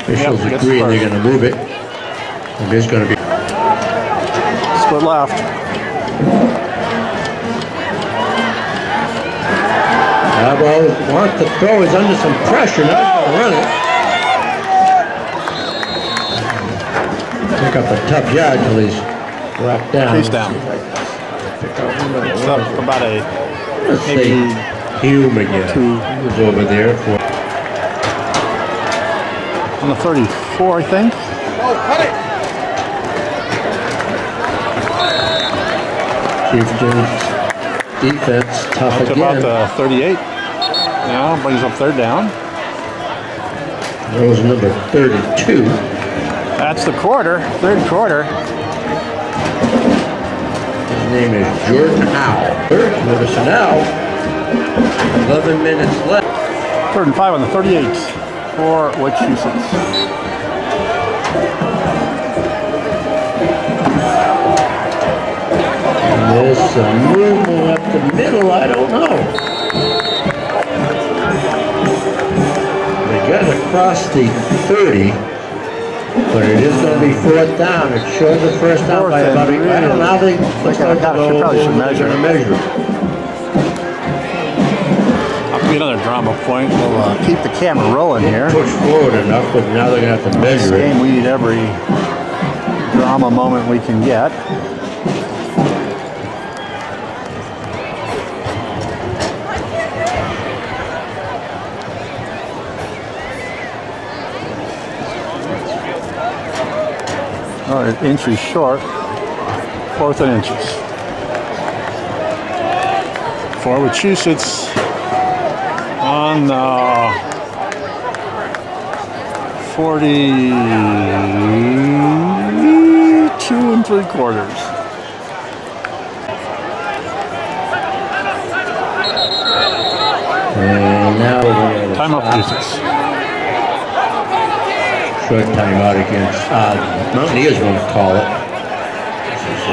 S2: officials
S1: Yep, gets
S2: agree
S1: the
S2: they're
S1: first.
S2: going to move it. And there's going to be
S1: Split left.
S2: well, wants to throw. He's under some pressure. Now he's going to run it. Pick up a tough yard till he's brought down.
S1: Chase down. It's up about a
S2: Let's
S1: maybe
S2: say Hume again.
S1: 2
S2: He was over there for.
S1: on the 34, I think.
S3: Oh, cut it.
S2: Chieftains defense tough
S1: Up to about
S2: again.
S1: the 38. Now brings up third down.
S2: That was number 32.
S1: That's the quarter. Third quarter.
S2: His name is Jordan Howe. Notice now, 11 minutes left.
S1: Third and 5 on the 38 for Wachusetts.
S2: And there's some movement up the middle. I don't know. They got across the 30, but it is going to be 4th down. It shows the first down by about. I don't know how they.
S1: Probably should measure.
S2: Measure.
S1: Be another drama point. We'll keep the camera rolling here.
S2: Push forward enough, but now they're going to have to
S1: This
S2: measure it.
S1: game, we need every drama moment we can get. Oh, an inch is short. 4th and inches. For Wachusetts on the 42 3/4.
S2: And now we're going to
S1: Time up Wachusetts.
S2: short timeout against Mountaineers want to call it. This is a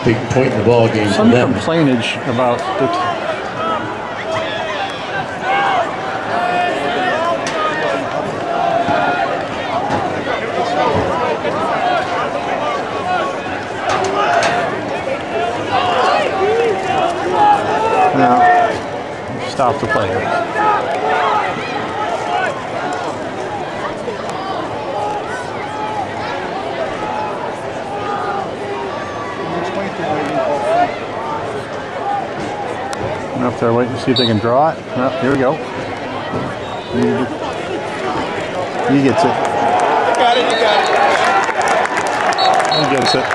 S2: big point in the ball game for
S1: Some
S2: them.
S1: complainage about the off the play. Up there waiting to see if they can draw it. Oh, here we go. He gets it.
S3: You got it, you got it.
S1: He gets it.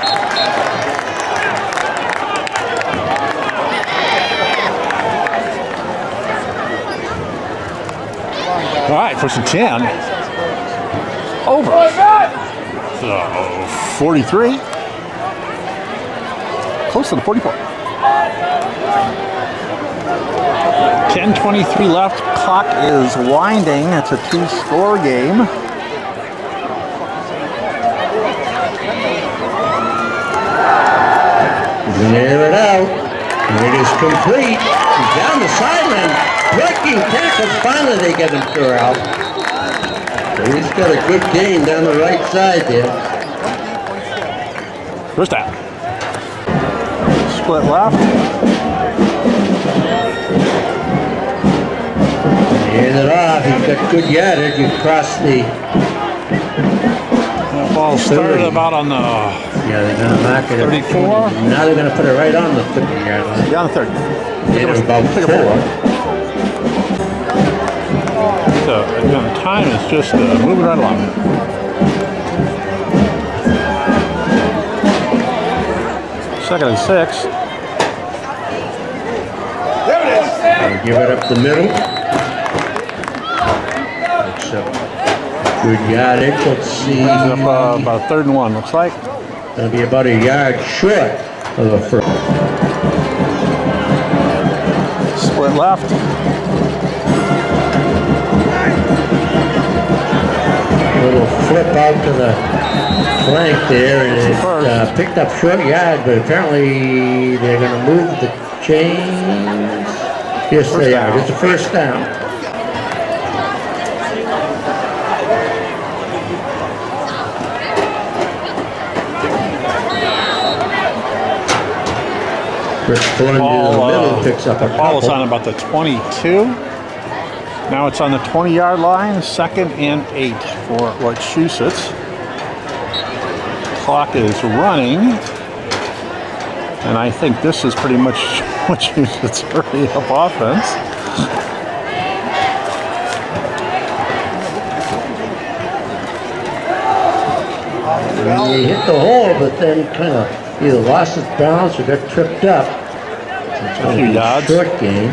S1: All right, first and 10. Over. So 43. Close to the 44. 10:23 left. Clock is winding. It's a 2-score game.
S2: Near it out. It is complete. He's down the sideline. Breaking tackles. Finally, they get him through out. So he's got a good game down the right side there.
S1: First down. Split left.
S2: Hand it off. He's got good yardage across the.
S1: That ball started about on the
S2: Yeah, they're going to mark it.
S1: 34.
S2: Now they're going to put it right on the 50-yard line.
S1: down the 30.
S2: Get him about
S1: Take a
S2: 4.
S1: So again, time is just moving right along. Second and 6.
S3: There it is.
S2: They give it up the middle. It's good yardage. Let's see.
S1: Up about 3rd and 1, looks like.
S2: Going to be about a yard short of the first.
S1: Split left.
S2: Little flip out to the flank there, and it picked up short yard, but apparently they're going to move the chains. Yes, they are. It's a first down. Chris Plunge in the middle picks up a
S1: Ball is
S2: couple.
S1: on about the 22. Now it's on the 20-yard line. 2nd and 8 for Wachusetts. Clock is running. And I think this is pretty much Wachusetts' hurry up offense.
S2: He hit the hole, but then kind of either lost his balance or got tripped up. It's
S1: A few yards.
S2: Short game.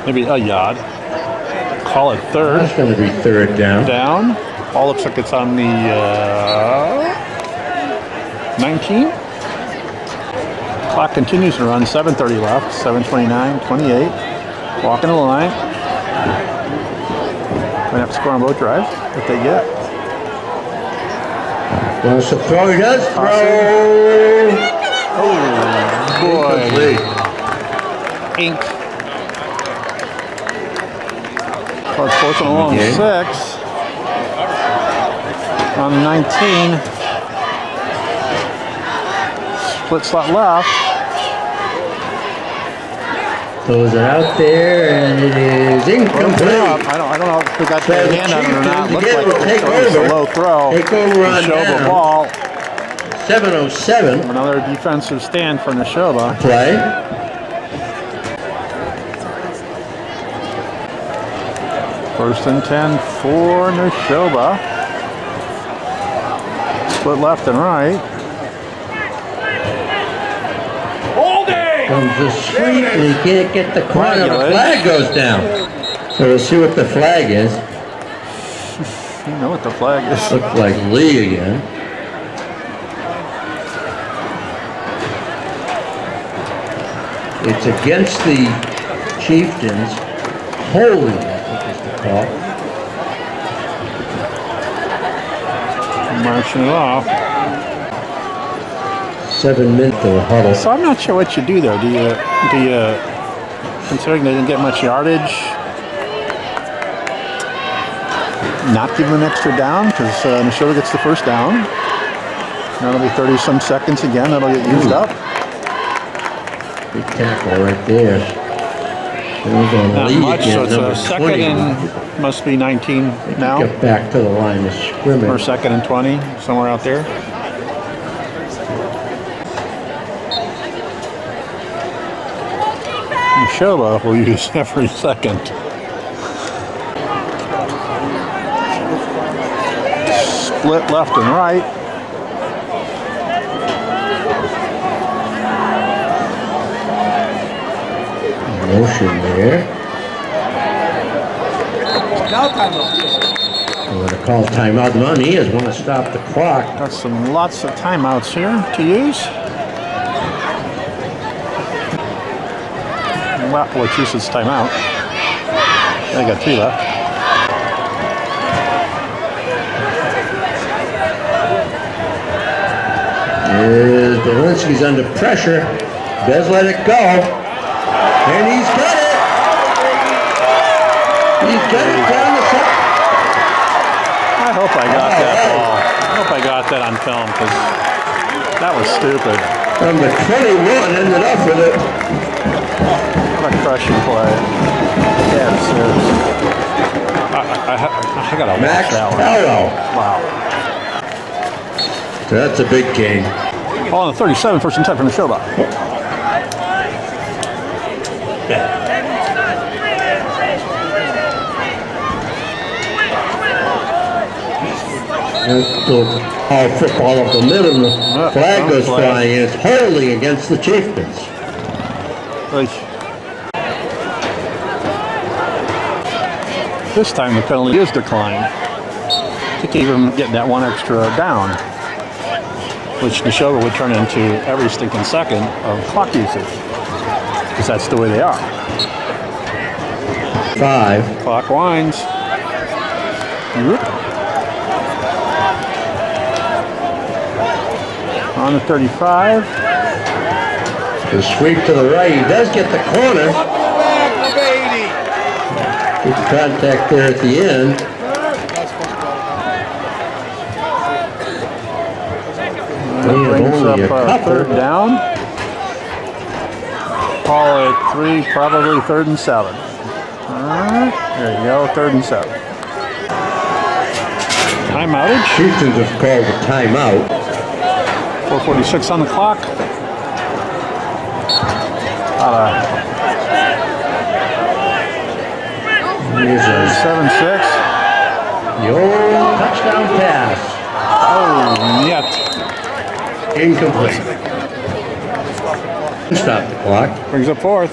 S1: Maybe a yard. Call it 3rd.
S2: That's going to be 3rd down.
S1: Down. Ball looks like it's on the 19. Clock continues to run. 7:30 left. 7:29, 28. Walking the line. Might have to score on both drives if they get.
S2: Wants to throw. He does throw.
S1: Oh, boy. Ink. So it's 4th and long. 6. On 19. Split slot left.
S2: Throws it out there, and it is incomplete.
S1: I don't know if we got their hand on it or not. Looks like
S2: Take
S1: it was a
S2: over.
S1: low throw.
S2: Take over on
S1: Nashoba
S2: down.
S1: ball.
S2: 7:07
S1: Another defensive stand for Nashoba.
S2: play.
S1: First and 10 for Nashoba. Split left and right.
S3: Holding.
S2: Comes the sweep, and he can't get the corner. The
S1: Flag
S2: flag goes down. So we'll see what the flag is.
S1: You know what the flag is.
S2: Looks like Lee again. It's against the Chieftains. Holy, I think is the call.
S1: Marching it off.
S2: 7 minutes to the huddle.
S1: So I'm not sure what you do there. Do you considering they didn't get much yardage, not give them an extra down because Nashoba gets the first down. That'll be 30-some seconds again. That'll get used up.
S2: Big tackle right there. They're going to
S1: Not
S2: lead
S1: much, so
S2: again,
S1: it's
S2: number
S1: a second
S2: 20.
S1: and must be 19 now.
S2: Get back to the line of
S1: Or
S2: scrimmage.
S1: second and 20, somewhere out there. Nashoba will use every second. Split left and right.
S2: Motion there.
S3: Now time up.
S2: I'm going to call timeout. The Mountaineers want to stop the clock.
S1: Got some lots of timeouts here to use. Wachusetts timeout. They got 2 left.
S2: Belinsky's under pressure. Does let it go. And he's got it. He's got it down the side.
S1: I hope I got that ball. I hope I got that on film because that was stupid.
S2: Number 21 ended up with it.
S1: What a crushing play. Yeah, seriously. I gotta watch
S2: Max
S1: that one.
S2: Barrow.
S1: Wow.
S2: So that's a big game.
S1: Ball on the 37, first and 10 from Nashoba.
S2: All football up the middle, and the flag goes flying, and it's wholly against the Chieftains.
S1: This time the penalty is declined to keep him getting that one extra down, which Nashoba would turn into every stinking second of clock usage, because that's the way they are.
S2: 5.
S1: Clock winds. Whoop. On the 35.
S2: The sweep to the right. He does get the corner. Good contact there at the end.
S1: That brings
S2: only
S1: up
S2: a couple.
S1: third down. Call it 3, probably 3rd and 7. There you go, 3rd and 7. Time outage.
S2: Chieftains have called a timeout.
S1: 4:46 on the clock.
S2: Here's a
S1: 7-6.
S2: the old touchdown pass.
S1: Oh, yet.
S2: Incomplete. Stop the clock.
S1: Brings up 4th.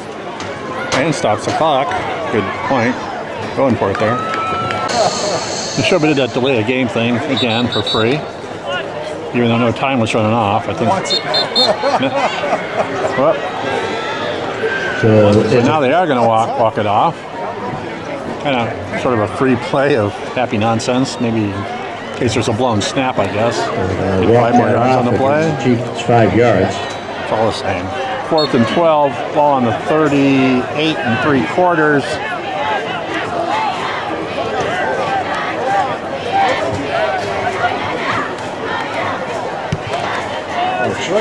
S1: And stops the clock. Good point. Going for it there. Nashoba did that delay a game thing again for free. Even though no time was running off, I think. Well, so now they are going to walk it off. Kind of sort of a free play of happy nonsense. Maybe in case there's a blown snap, I guess. Get 5 more yards on the play.
S2: Chiefs 5 yards.
S1: It's all the same. 4th and 12. Ball on the 38 3/4.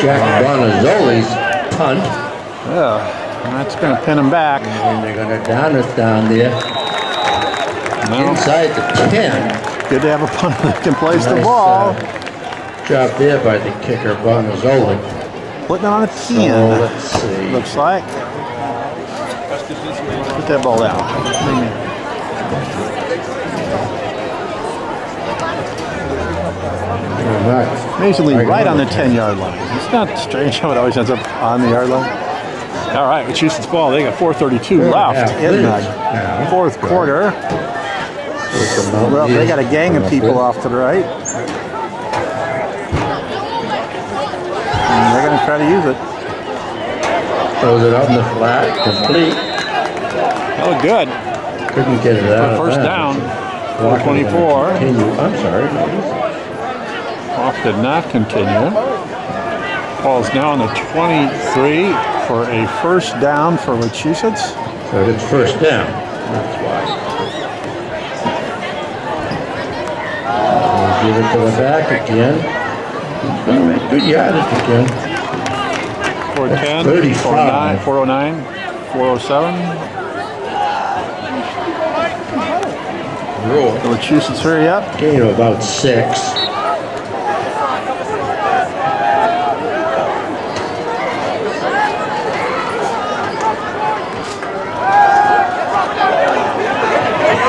S2: Jack Bonazzoli's punt.
S1: Yeah, and that's going to pin him back.
S2: And they're going to down it down there.
S1: No.
S2: Inside the 10.
S1: Good to have a punter that can place the
S2: Nice,
S1: ball.
S2: Job there by the kicker, Bonazzoli.
S1: Putting it on a 10.
S2: So let's see.
S1: Looks like. Put that ball down. Amazingly, right on the 10-yard line. It's not strange how it always ends up on the yard line. All right, Wachusetts ball. They got 4:32 left in the 4th quarter. Well, they got a gang of people off to the right. And they're going to try to use it.
S2: Throws it on the flat, complete.
S1: Oh, good.
S2: Couldn't get it out.
S1: First down. 4:24.
S2: I'm sorry.
S1: Off did not continue. Ball's now on the 23 for a first down for Wachusetts.
S2: So it's first down. That's why. We'll give it to the back again. Good yardage again.
S1: 410,
S2: 35.
S1: 409, 407.
S2: roll.
S1: The Wachusetts hurry up.
S2: Gain of about 6.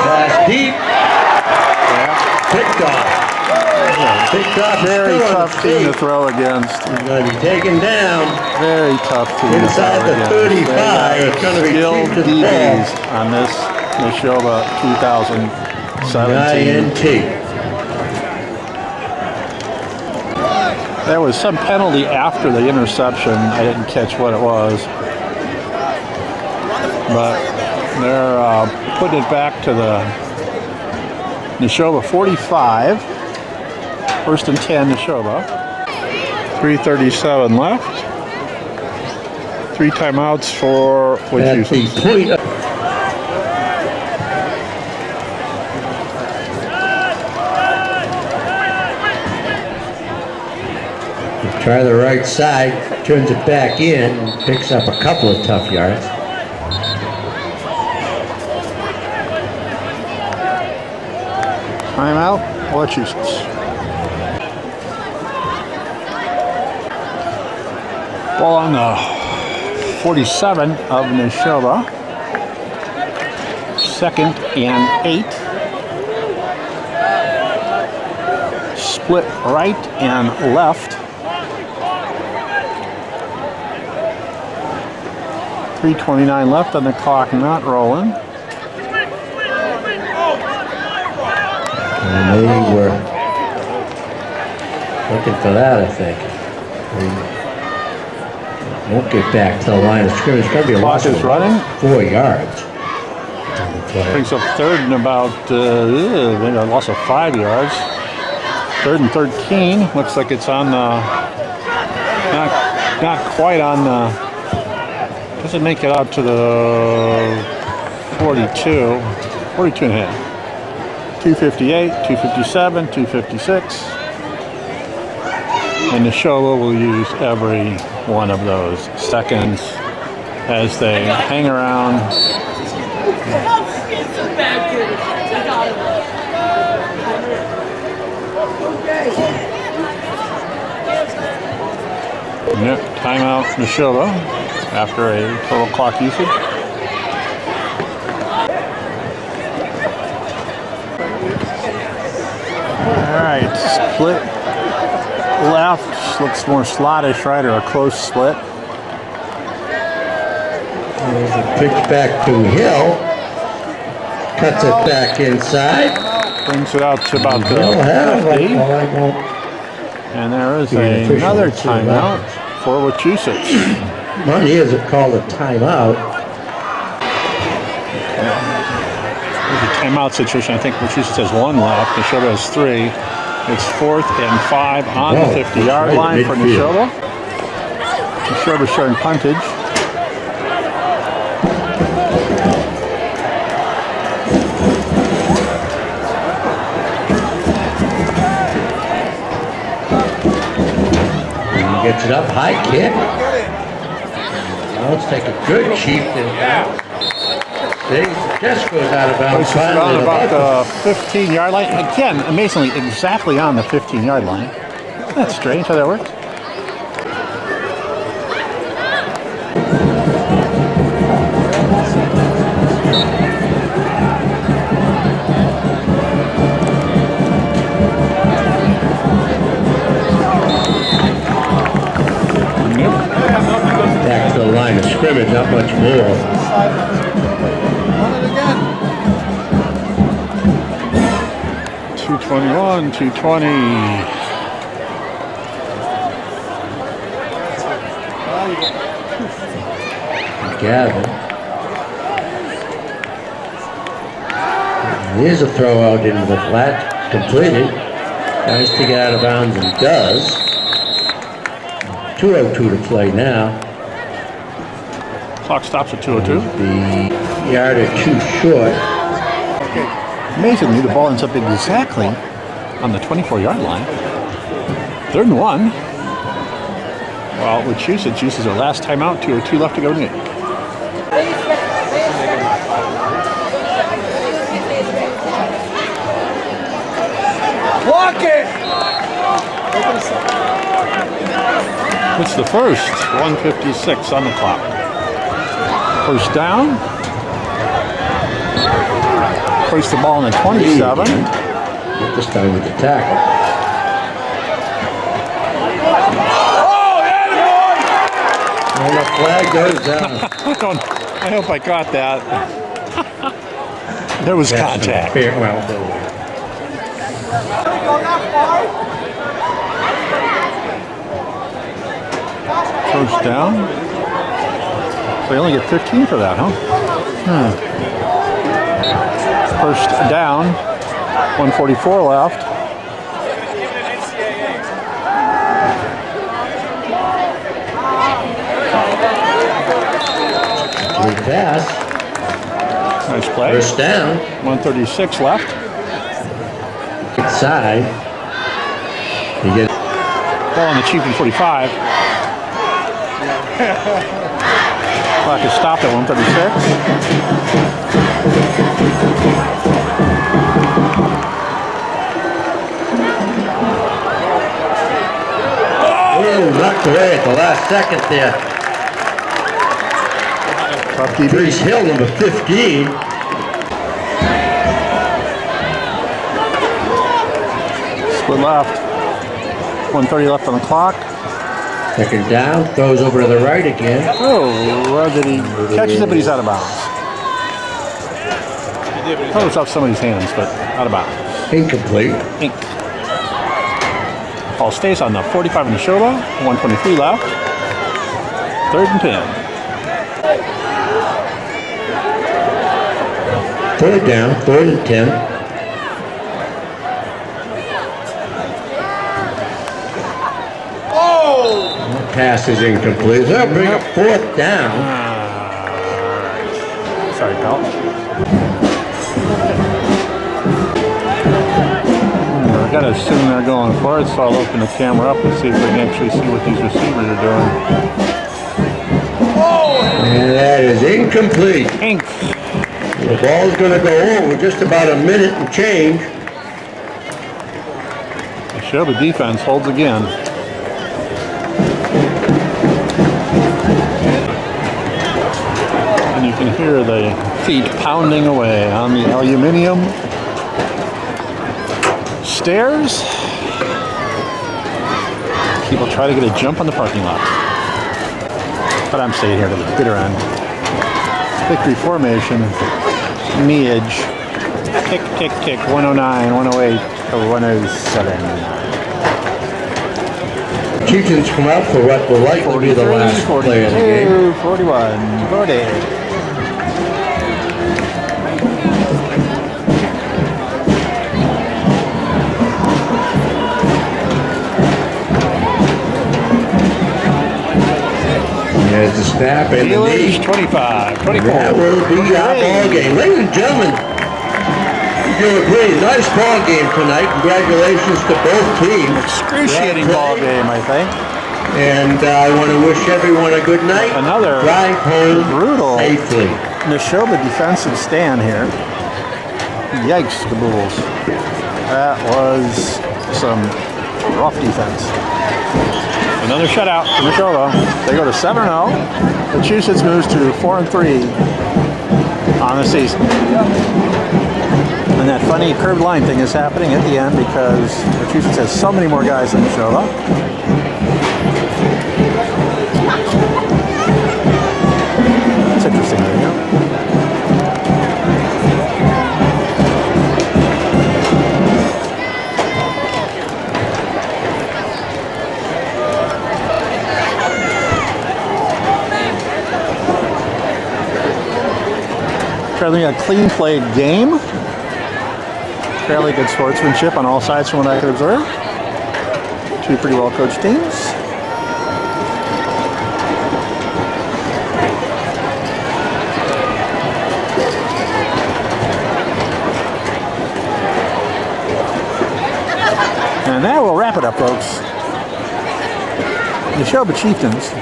S2: Pass deep. Picked off. Picked off.
S1: Very
S2: Still on
S1: tough
S2: the
S1: team to
S2: feet.
S1: throw against.
S2: He's going to be taken down.
S1: Very tough team
S2: Inside
S1: to
S2: the
S1: throw against.
S2: 35. It's going to
S1: Still
S2: retrieve the
S1: DBs
S2: ball.
S1: on this Nashoba 2017.
S2: INT.
S1: There was some penalty after the interception. I didn't catch what it was. But they're putting it back to the Nashoba 45. First and 10, Nashoba. 3:37 left. 3 timeouts for
S2: At the
S1: Wachusetts.
S2: point. Try the right side, turns it back in, and picks up a couple of tough yards.
S1: Timeout, Wachusetts. Ball on the 47 of Nashoba. 2nd and 8. Split right and left. 3:29 left on the clock, not rolling.
S2: And they were looking for that, I think. They won't get back to the line of scrimmage. It's going to be a
S1: Clock
S2: loss
S1: is
S2: of
S1: running.
S2: 4 yards.
S1: Brings up 3rd and about maybe a loss of 5 yards. 3rd and 13. Looks like it's on the not quite on the. Doesn't make it out to the 42. 42 and a half. 258, 257, 256. And Nashoba will use every one of those seconds as they hang around. Yep, timeout Nashoba after a total clock usage. All right, split left looks more slottish, right, or a close split.
S2: There's a pitch back to Hill. Cuts it back inside.
S1: Brings it out to about
S2: Hill has
S1: the 50.
S2: well, I won't.
S1: And there is
S2: Be an official.
S1: another
S2: Let's see what
S1: timeout for Wachusetts.
S2: Money isn't called a timeout.
S1: There's a timeout situation. I think Wachusetts has 1 left. Nashoba has 3. It's 4th and 5 on the 50-yard
S2: right,
S1: line for
S2: midfield.
S1: Nashoba. Nashoba showing puntage.
S2: Gets it up, high kick. Now let's take a good cheap. Just goes out of bounds.
S1: It's around about the 15-yard line. Again, amazingly, exactly on the 15-yard line. That's strange how that works.
S2: Back to the line of scrimmage, not much more.
S3: Run it again.
S1: 221, 220.
S2: Gavin. Here's a throw out into the flat, completed. Tries to get out of bounds and does. 2:02 to play now.
S1: Clock stops at 2:02.
S2: The yard or 2 short.
S1: Amazingly, the ball ends up exactly on the 24-yard line. 3rd and 1. Well, Wachusetts uses their last timeout. 2:02 left to go in the game.
S3: Block it!
S1: It's the first. 1:56 on the clock. First down. Place the ball in the 27.
S2: This time with the tackle. And the flag goes down.
S1: I hope I caught that. There was contact.
S2: Well,
S1: First down. So you only get 15 for that, huh? First down. 1:44 left.
S2: good pass.
S1: Nice play.
S2: First down.
S1: 1:36 left.
S2: Inside. You get
S1: Ball on the Chieftain 45. Clock is stopped at 1:36.
S2: oh, knocked away at the last second there.
S1: Top DB.
S2: Grace Hill, number 15.
S1: Split left. 1:30 left on the clock.
S2: Second down, throws over to the right again.
S1: Oh, where did he catches it, but he's out of bounds. Thought it was off somebody's hands, but out of bounds.
S2: Incomplete.
S1: Ink. Ball stays on the 45 in Nashoba. 1:23 left. Third and 10.
S2: Third down, third and 10. Pass is incomplete. They'll bring up fourth down.
S1: Sorry, pal. I gotta assume they're going for it, so I'll open the camera up and see if we can actually see what these receivers are doing.
S2: And that is incomplete.
S1: Ink.
S2: The ball's going to go over just about a minute and change.
S1: The Nashoba defense holds again. And you can hear the feet pounding away on the aluminum stairs. People try to get a jump on the parking lot. But I'm staying here to the bitter end. Victory formation. Knee edge. Tick, tick, tick. 109, 108, 107.
S2: Chieftains come out for what will likely be the last play of the game.
S1: 41, 40.
S2: There's the snap and the
S1: Steelers,
S2: knee.
S1: 25, 24.
S2: That will be our ball game. Ladies and gentlemen, you'll agree, nice ball game tonight. Congratulations to both teams.
S1: Excruciating ball game, I think.
S2: And I want to wish everyone a good night.
S1: Another
S2: drive home
S1: brutal
S2: safely.
S1: Nashoba defensive stand here. Yikes, the Bulls. That was some rough defense. Another shutout for Nashoba. They go to 7-0. Wachusetts moves to 4-3 on the season. And that funny curved line thing is happening at the end because Wachusetts has so many more guys than Nashoba. It's interesting, there you go. Fairly a clean played game. Fairly good sportsmanship on all sides from what I could observe. Two pretty well coached teams. And that will wrap it up, folks. Nashoba Chieftains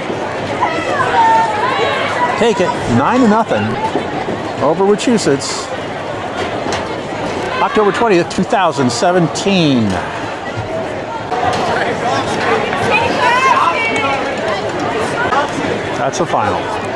S1: take it 9-0 over Wachusetts. October 20th, 2017. That's the final.